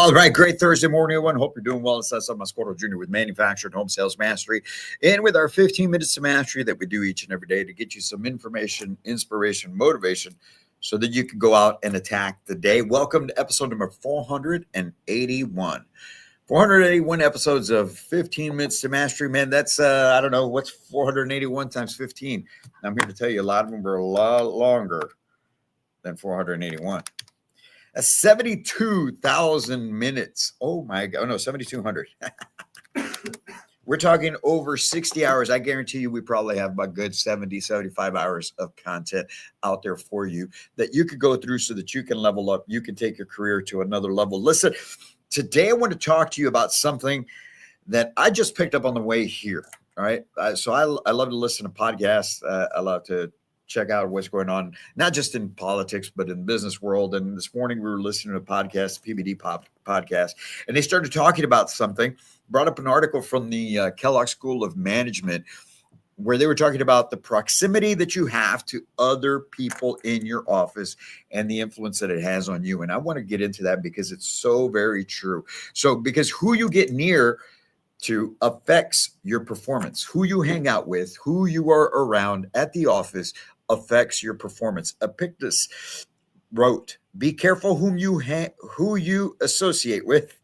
All right, great Thursday morning, everyone. Hope you're doing well. It's us, Mascoro Jr. with Manufactured Home Sales Mastery, and with our 15 minutes to mastery that we do each and every day to get you some information, inspiration, motivation, so that you can go out and attack the day. Welcome to episode number 481. 481 episodes of 15 minutes to mastery, man. That's I don't know what's 481 times 15. I'm here to tell you a lot of them were a lot longer than 481. 72,000 minutes. Oh my God. Oh no, 7,200. We're talking over 60 hours. I guarantee you we probably have about good 70, 75 hours of content out there for you that you could go through so that you can level up. You can take your career to another level. Listen, today I want to talk to you about something that I just picked up on the way here. All right. So I love to listen to podcasts. I love to check out what's going on, not just in politics, but in the business world. And this morning we were listening to a podcast, PBD podcast, and they started talking about something, brought up an article from the Kellogg School of Management, where they were talking about the proximity that you have to other people in your office and the influence that it has on you. And I want to get into that because it's so very true. So because who you get near to affects your performance. Who you hang out with, who you are around at the office affects your performance. Epictetus wrote, "Be careful who you associate with.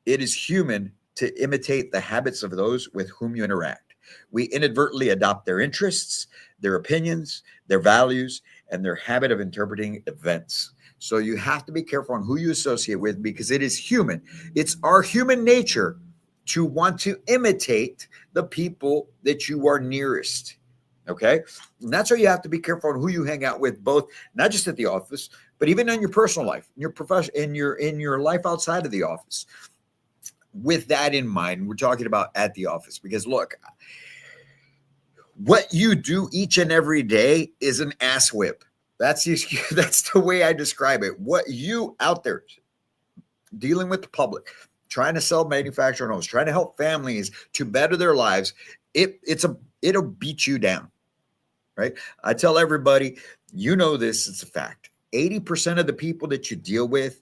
It is human to imitate the habits of those with whom you interact. We inadvertently adopt their interests, their opinions, their values, and their habit of interpreting events." So you have to be careful on who you associate with because it is human. It's our human nature to want to imitate the people that you are nearest. Okay. And that's why you have to be careful on who you hang out with, both not just at the office, but even in your personal life, in your profession, in your life outside of the office. With that in mind, we're talking about at the office because look, what you do each and every day is an ass whip. That's the way I describe it. What you out there dealing with the public, trying to sell manufactured homes, trying to help families to better their lives, it'll beat you down, right? I tell everybody, you know this, it's a fact. 80% of the people that you deal with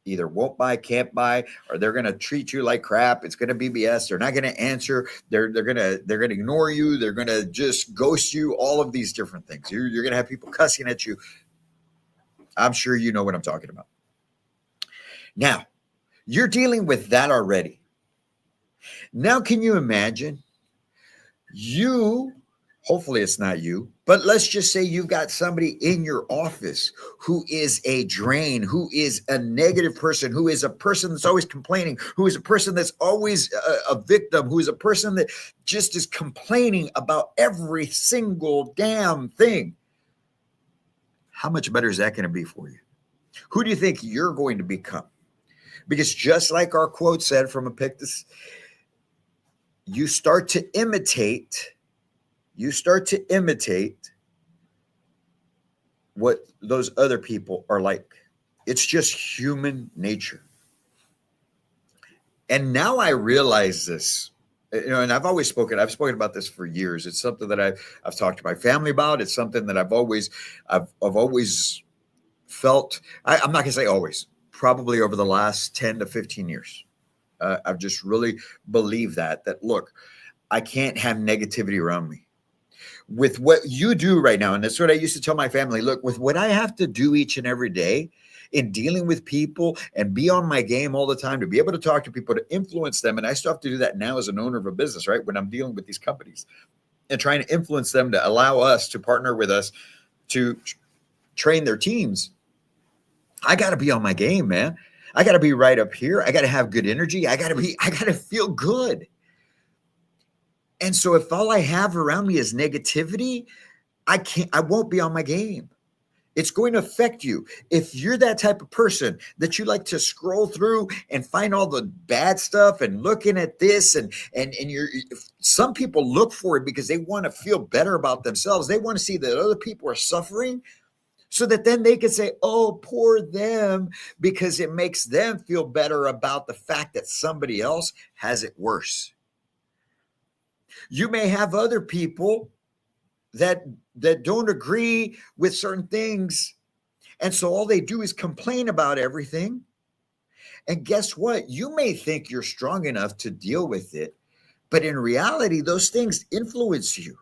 either won't buy, can't buy, or they're going to treat you like crap. It's going to be BS. They're not going to answer. They're going to ignore you. They're going to just ghost you. All of these different things. You're going to have people cussing at you. I'm sure you know what I'm talking about. Now, you're dealing with that already. Now, can you imagine hopefully it's not you, but let's just say you've got somebody in your office who is a drain, who is a negative person, who is a person that's always complaining, who is a person that's always a victim, who is a person that just is complaining about every single damn thing. How much better is that going to be for you? Who do you think you're going to become? Because just like our quote said from Epictetus, you start to imitate what those other people are like. It's just human nature. And now I realize this, and I've spoken about this for years. It's something that I've talked to my family about. It's something that I've always felt. I'm not going to say always, probably over the last 10 to 15 years. I've just really believed that look, I can't have negativity around me. With what you do right now, and that's what I used to tell my family, look, with what I have to do each and every day in dealing with people and be on my game all the time, to be able to talk to people, to influence them. And I still have to do that now as an owner of a business, right? When I'm dealing with these companies and trying to influence them to allow us to partner with us to train their teams. I got to be on my game, man. I got to be right up here. I got to have good energy. I got to feel good. And so if all I have around me is negativity, I won't be on my game. It's going to affect you. If you're that type of person that you like to scroll through and find all the bad stuff and looking at this and some people look for it because they want to feel better about themselves. They want to see that other people are suffering so that then they can say, oh, poor them, because it makes them feel better about the fact that somebody else has it worse. You may have other people that don't agree with certain things. And so all they do is complain about everything. And guess what? You may think you're strong enough to deal with it, but in reality, those things influence you.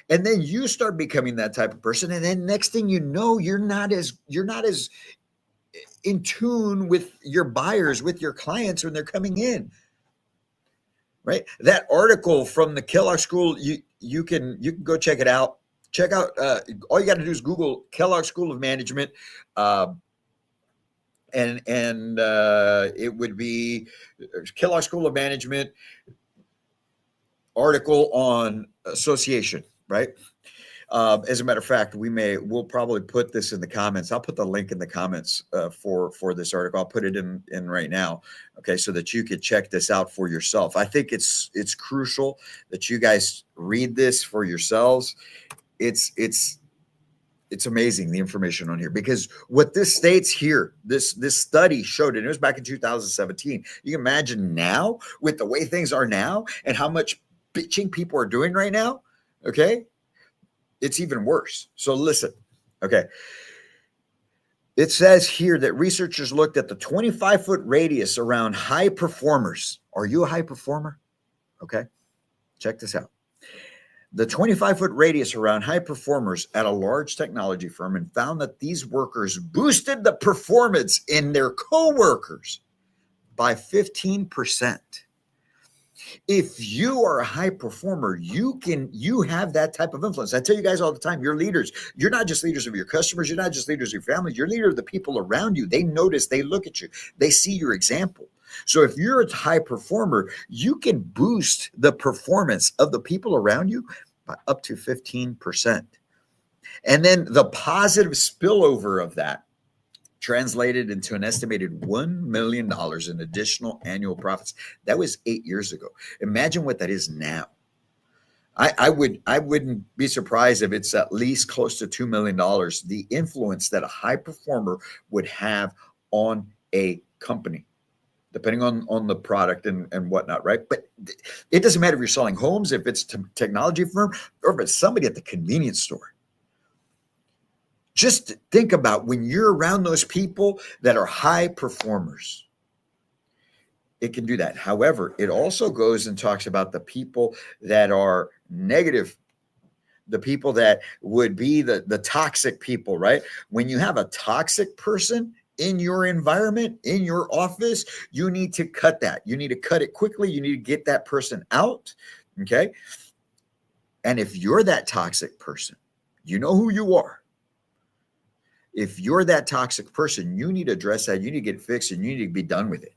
And then you start becoming that type of person. And then next thing you know, you're not as in tune with your buyers, with your clients when they're coming in. Right? That article from the Kellogg School, you can go check it out. Check out all you got to do is Google Kellogg School of Management. Uh, and it would be Kellogg School of Management article on association, right? As a matter of fact, we'll probably put this in the comments. I'll put the link in the comments for this article. I'll put it in right now, okay, so that you could check this out for yourself. I think it's crucial that you guys read this for yourselves. It's amazing, the information on here, because what this states here, this study showed, and it was back in 2017. You can imagine now with the way things are now and how much bitching people are doing right now. Okay. It's even worse. So listen, okay. It says here that researchers looked at the 25-foot radius around high performers. Are you a high performer? Okay. Check this out. The 25-foot radius around high performers at a large technology firm, and found that these workers boosted the performance in their coworkers by 15%. If you are a high performer, you have that type of influence. I tell you guys all the time, you're leaders. You're not just leaders of your customers. You're not just leaders of your family. You're leader of the people around you. They notice, they look at you, they see your example. So if you're a high performer, you can boost the performance of the people around you by up to 15%. And then the positive spillover of that translated into an estimated $1 million in additional annual profits. That was 8 years ago. Imagine what that is now. I wouldn't be surprised if it's at least close to $2 million, the influence that a high performer would have on a company, depending on the product and whatnot, right? But it doesn't matter if you're selling homes, if it's a technology firm, or if it's somebody at the convenience store. Just think about when you're around those people that are high performers. It can do that. However, it also goes and talks about the people that are negative, the people that would be the toxic people, right? When you have a toxic person in your environment, in your office, you need to cut that. You need to cut it quickly. You need to get that person out, okay? And if you're that toxic person, you know who you are. If you're that toxic person, you need to address that. You need to get it fixed, and you need to be done with it.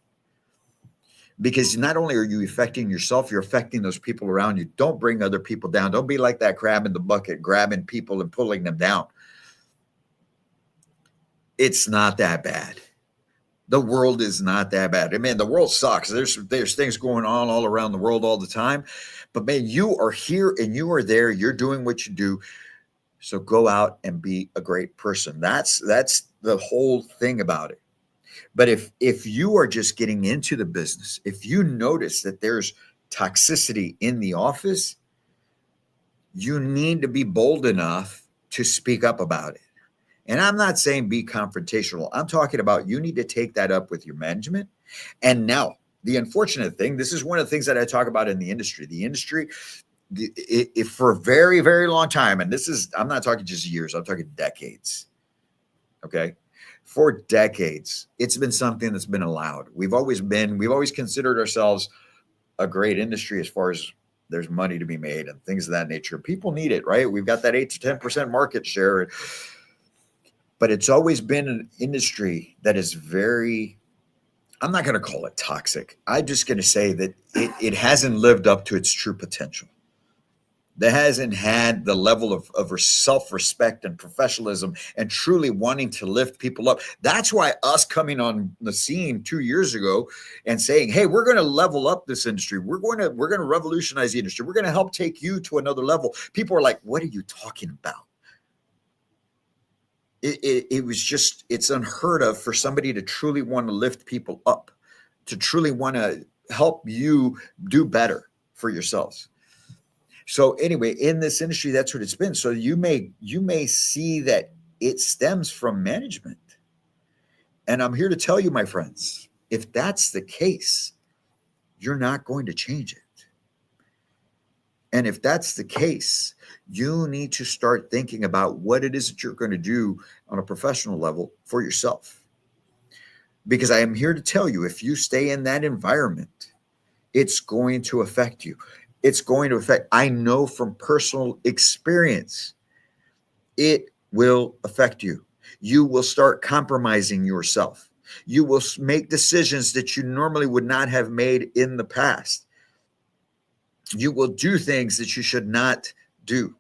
Because not only are you affecting yourself, you're affecting those people around you. Don't bring other people down. Don't be like that crab in the bucket, grabbing people and pulling them down. It's not that bad. The world is not that bad. I mean, the world sucks. There's things going on all around the world all the time. But man, you are here and you are there. You're doing what you do. So go out and be a great person. That's the whole thing about it. But if you are just getting into the business, if you notice that there's toxicity in the office, you need to be bold enough to speak up about it. And I'm not saying be confrontational. I'm talking about you need to take that up with your management. And now, the unfortunate thing, this is one of the things that I talk about in the industry. The industry, if for a very, very long time, and I'm not talking just years, I'm talking decades. Okay. For decades, it's been something that's been allowed. We've always considered ourselves a great industry as far as there's money to be made and things of that nature. People need it, right? We've got that 8 to 10% market share, but it's always been an industry that is very, I'm not going to call it toxic. I'm just going to say that it hasn't lived up to its true potential. That hasn't had the level of self-respect and professionalism and truly wanting to lift people up. That's why us coming on the scene 2 years ago and saying, hey, we're going to level up this industry. We're going to revolutionize the industry. We're going to help take you to another level. People are like, what are you talking about? It was just, it's unheard of for somebody to truly want to lift people up, to truly want to help you do better for yourselves. So anyway, in this industry, that's what it's been. So you may see that it stems from management. And I'm here to tell you, my friends, if that's the case, you're not going to change it. And if that's the case, you need to start thinking about what it is that you're going to do on a professional level for yourself. Because I am here to tell you, if you stay in that environment, it's going to affect you. It's going to affect, I know from personal experience, it will affect you. You will start compromising yourself. You will make decisions that you normally would not have made in the past. You will do things that you should not do.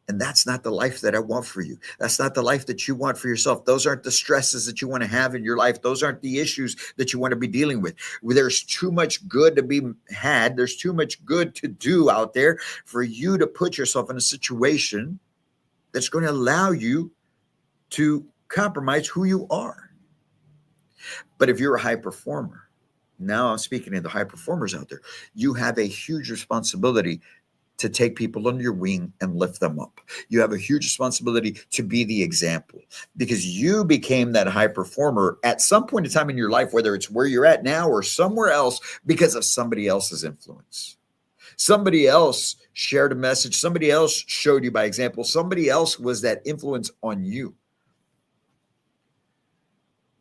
And that's not the life that I want for you. That's not the life that you want for yourself. Those aren't the stresses that you want to have in your life. Those aren't the issues that you want to be dealing with. There's too much good to be had. There's too much good to do out there for you to put yourself in a situation that's going to allow you to compromise who you are. But if you're a high performer, now I'm speaking to the high performers out there, you have a huge responsibility to take people under your wing and lift them up. You have a huge responsibility to be the example, because you became that high performer at some point in time in your life, whether it's where you're at now or somewhere else, because of somebody else's influence. Somebody else shared a message. Somebody else showed you by example. Somebody else was that influence on you.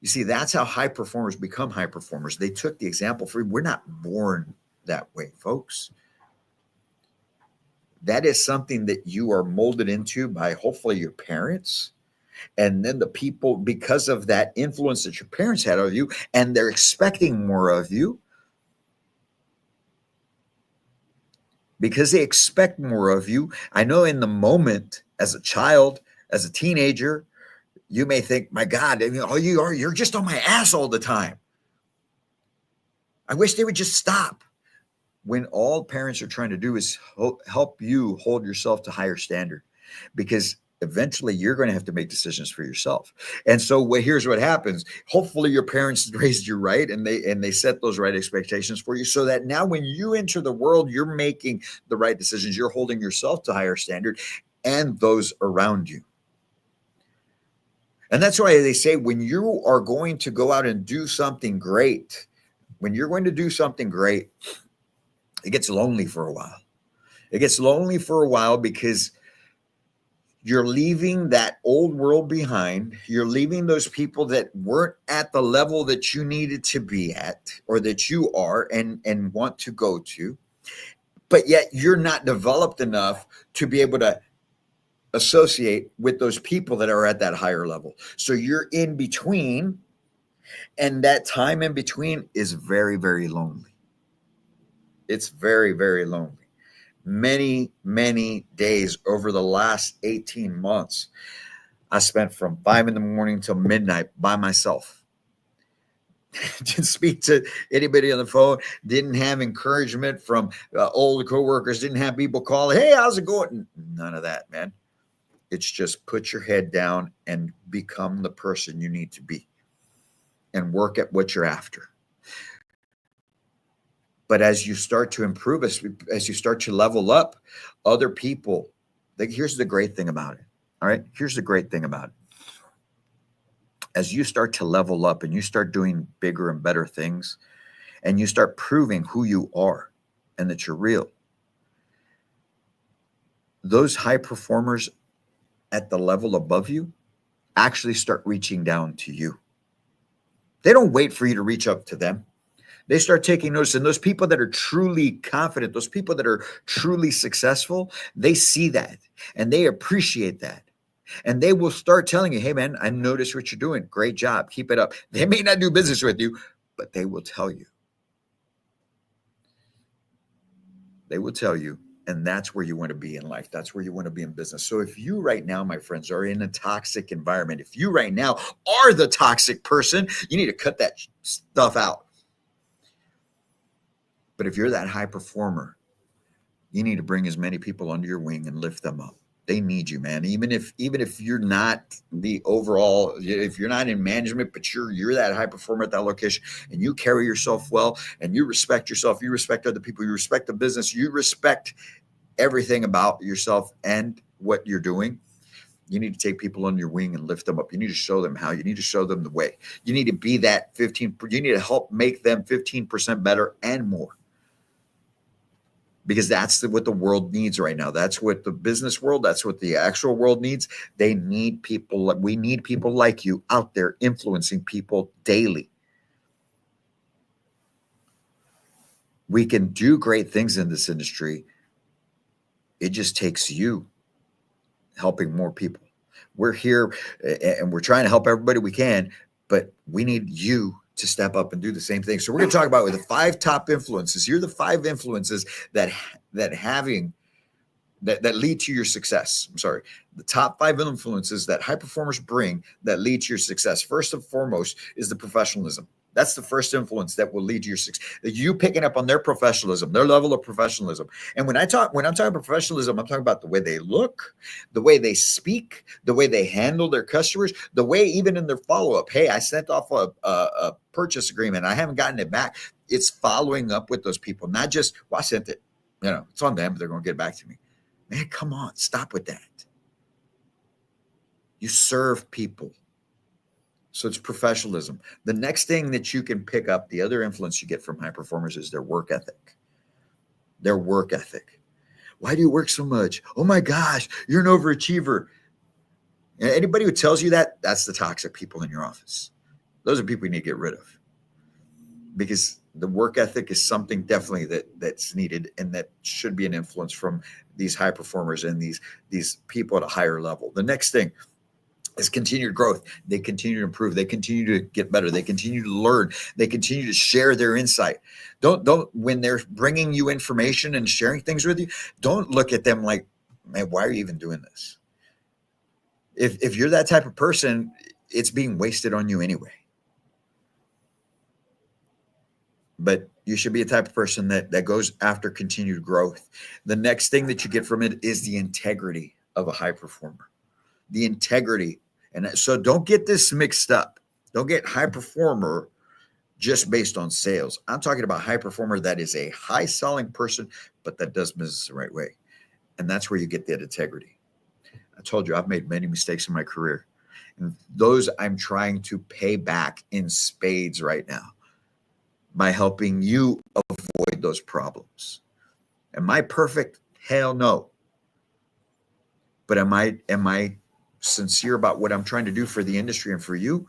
You see, that's how high performers become high performers. They took the example for you. We're not born that way, folks. That is something that you are molded into by hopefully your parents. And then the people, because of that influence that your parents had of you, and they're expecting more of you, because they expect more of you. I know in the moment, as a child, as a teenager, you may think, my God, all you are, you're just on my ass all the time. I wish they would just stop. When all parents are trying to do is help you hold yourself to higher standard, because eventually you're going to have to make decisions for yourself. And so here's what happens. Hopefully your parents raised you right, and they set those right expectations for you, so that now when you enter the world, you're making the right decisions. You're holding yourself to higher standard and those around you. And that's why they say when you are going to go out and do something great, when you're going to do something great, it gets lonely for a while. It gets lonely for a while because you're leaving that old world behind. You're leaving those people that weren't at the level that you needed to be at, or that you are and want to go to. But yet you're not developed enough to be able to associate with those people that are at that higher level. So you're in between, and that time in between is very, very lonely. It's very, very lonely. Many, many days over the last 18 months, I spent from 5 a.m. till midnight by myself. Didn't speak to anybody on the phone. Didn't have encouragement from old coworkers. Didn't have people call, hey, how's it going? None of that, man. It's just put your head down and become the person you need to be and work at what you're after. But as you start to improve, as you start to level up, other people, here's the great thing about it. All right. Here's the great thing about it. As you start to level up and you start doing bigger and better things, and you start proving who you are and that you're real, those high performers at the level above you actually start reaching down to you. They don't wait for you to reach up to them. They start taking notice. And those people that are truly confident, those people that are truly successful, they see that and they appreciate that. And they will start telling you, hey, man, I noticed what you're doing. Great job. Keep it up. They may not do business with you, but they will tell you. They will tell you. And that's where you want to be in life. That's where you want to be in business. So if you right now, my friends, are in a toxic environment, if you right now are the toxic person, you need to cut that stuff out. But if you're that high performer, you need to bring as many people under your wing and lift them up. They need you, man. Even if you're not the overall, if you're not in management, but you're that high performer at that location, and you carry yourself well, and you respect yourself, you respect other people, you respect the business, you respect everything about yourself and what you're doing, You need to take people under your wing and lift them up. You need to show them how. You need to show them the way. You need to be that 15. You need to help make them 15% better and more. Because that's what the world needs right now. That's what the business world, that's what the actual world needs. They need people. We need people like you out there influencing people daily. We can do great things in this industry. It just takes you helping more people. We're here and we're trying to help everybody we can, but we need you to step up and do the same thing. So we're going to talk about the 5 top influences. You're the 5 influences that lead to your success. I'm sorry. The top 5 influences that high performers bring that lead to your success. First and foremost is the professionalism. That's the first influence that will lead to your success. You picking up on their professionalism, their level of professionalism. And when I'm talking about professionalism, I'm talking about the way they look, the way they speak, the way they handle their customers, the way even in their follow-up. Hey, I sent off a purchase agreement. I haven't gotten it back. It's following up with those people, not just, well, I sent it. It's on them, but they're going to get back to me. Man, come on, stop with that. You serve people. So it's professionalism. The next thing that you can pick up, the other influence you get from high performers is their work ethic. Their work ethic. Why do you work so much? Oh my gosh, you're an overachiever. And anybody who tells you that, that's the toxic people in your office. Those are people you need to get rid of. Because the work ethic is something definitely that's needed and that should be an influence from these high performers and these people at a higher level. The next thing is continued growth. They continue to improve. They continue to get better. They continue to learn. They continue to share their insight. Don't when they're bringing you information and sharing things with you, don't look at them like, man, why are you even doing this? If you're that type of person, it's being wasted on you anyway. But you should be a type of person that goes after continued growth. The next thing that you get from it is the integrity of a high performer. The integrity. And so don't get this mixed up. Don't get high performer just based on sales. I'm talking about high performer that is a high selling person, but that does business the right way. And that's where you get that integrity. I told you I've made many mistakes in my career. And those I'm trying to pay back in spades right now by helping you avoid those problems. Am I perfect? Hell no. But am I sincere about what I'm trying to do for the industry and for you?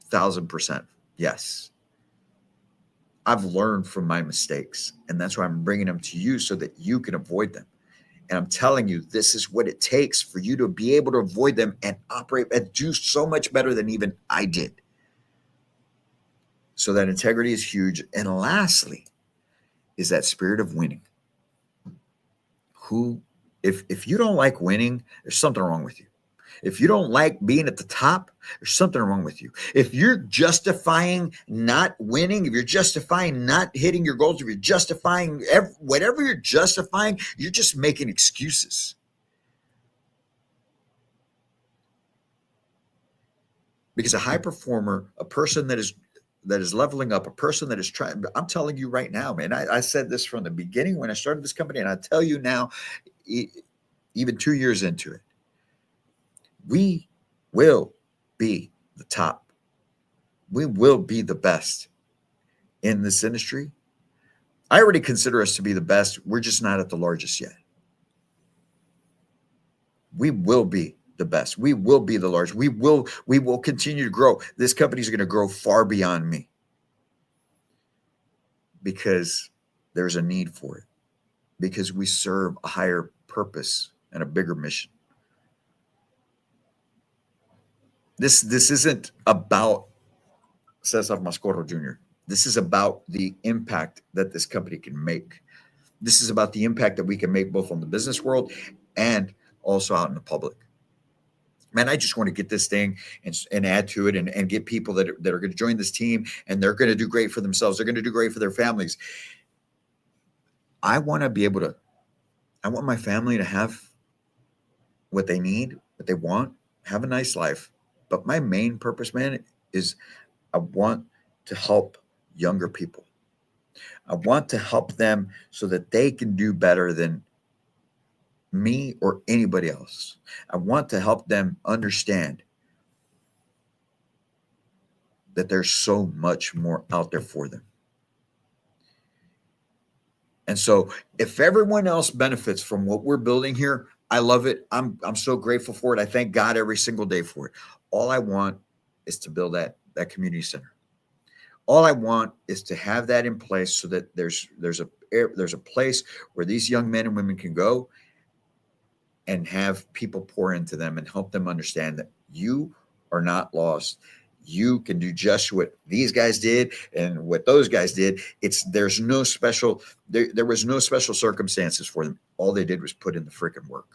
1,000%. Yes. I've learned from my mistakes, and that's why I'm bringing them to you so that you can avoid them. And I'm telling you, this is what it takes for you to be able to avoid them and operate and do so much better than even I did. So that integrity is huge. And lastly, is that spirit of winning. If you don't like winning, there's something wrong with you. If you don't like being at the top, there's something wrong with you. If you're justifying not winning, if you're justifying not hitting your goals, if you're justifying whatever you're justifying, you're just making excuses. Because a high performer, a person that is leveling up, a person that is trying, I'm telling you right now, man, I said this from the beginning when I started this company, and I tell you now, even 2 years into it, we will be the top. We will be the best in this industry. I already consider us to be the best. We're just not at the largest yet. We will be the best. We will be the largest. We will continue to grow. This company is going to grow far beyond me because there's a need for it, because we serve a higher purpose and a bigger mission. This isn't about Cesar Mascoro Jr. This is about the impact that this company can make. This is about the impact that we can make both on the business world and also out in the public. Man, I just want to get this thing and add to it and get people that are going to join this team, and they're going to do great for themselves. They're going to do great for their families. I want my family to have what they need, what they want, have a nice life. But my main purpose, man, is I want to help younger people. I want to help them so that they can do better than me or anybody else. I want to help them understand that there's so much more out there for them. And so if everyone else benefits from what we're building here, I love it. I'm so grateful for it. I thank God every single day for it. All I want is to build that community center. All I want is to have that in place so that there's a place where these young men and women can go and have people pour into them and help them understand that you are not lost. You can do just what these guys did and what those guys did. There's no special, there was no special circumstances for them. All they did was put in the freaking work.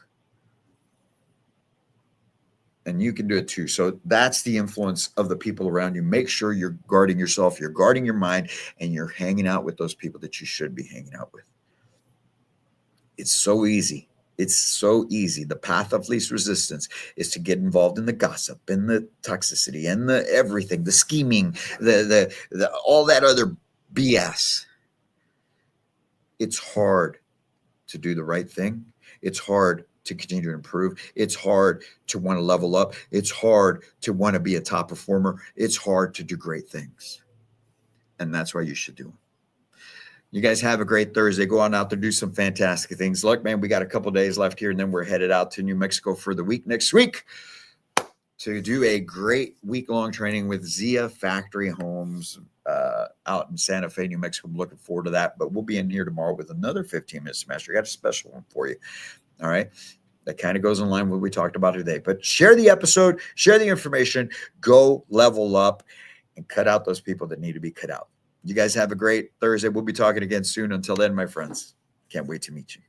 And you can do it too. So that's the influence of the people around you. Make sure you're guarding yourself, you're guarding your mind, and you're hanging out with those people that you should be hanging out with. It's so easy. It's so easy. The path of least resistance is to get involved in the gossip and the toxicity and the everything, the scheming, the all that other BS. It's hard to do the right thing. It's hard to continue to improve. It's hard to want to level up. It's hard to want to be a top performer. It's hard to do great things. And that's why you should do them. You guys have a great Thursday. Go on out there, do some fantastic things. Look, man, we got a couple days left here, and then we're headed out to New Mexico for the week next week to do a great week-long training with Zia Factory Homes out in Santa Fe, New Mexico. I'm looking forward to that. But we'll be in here tomorrow with another 15-minute semester. I got a special one for you. All right. That kind of goes in line with what we talked about today. But share the episode, share the information, go level up, and cut out those people that need to be cut out. You guys have a great Thursday. We'll be talking again soon. Until then, my friends, can't wait to meet you.